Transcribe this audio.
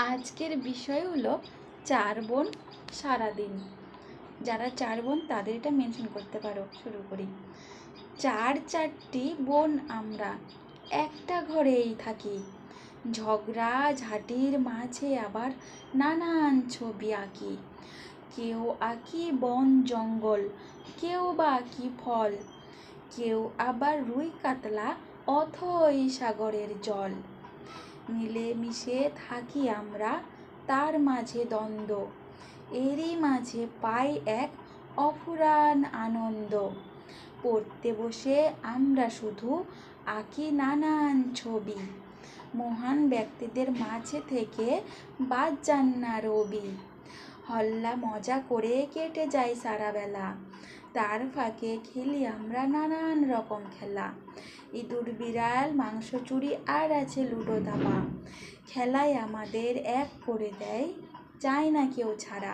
আজকের বিষয় হলো 4 বোন সারাদিন। যারা 4 বোন তাদের এটা মেনশন করতে পারো। শুরু করি। 4টি বোন আমরা, একটা ঘরেই থাকি। ঝগড়া ঝাঁটির মাঝে আবার নানান ছবি আঁকি। কেউ আঁকি বন জঙ্গল, কেউ বা আঁকি ফল, কেউ আবার রুই কাতলা অথই সাগরের জল। মিলেমিশে থাকি আমরা, তার মাঝে দ্বন্দ্ব, এরই মাঝে পাই এক অফুরান আনন্দ। পড়তে বসে আমরা শুধু আঁকি নানান ছবি, মহান ব্যক্তিদের মাঝে থেকে বাদ যান না রবি। হল্লা মজা করে কেটে যায় সারা বেলা, তার ফাঁকে খেলি আমরা নানান রকম খেলা। ইঁদুর বিড়াল মাংস চুরি আর আছে লুডো দাবা, খেলায় আমাদের এক করে দেয়, চায় না কেউ ছাড়া।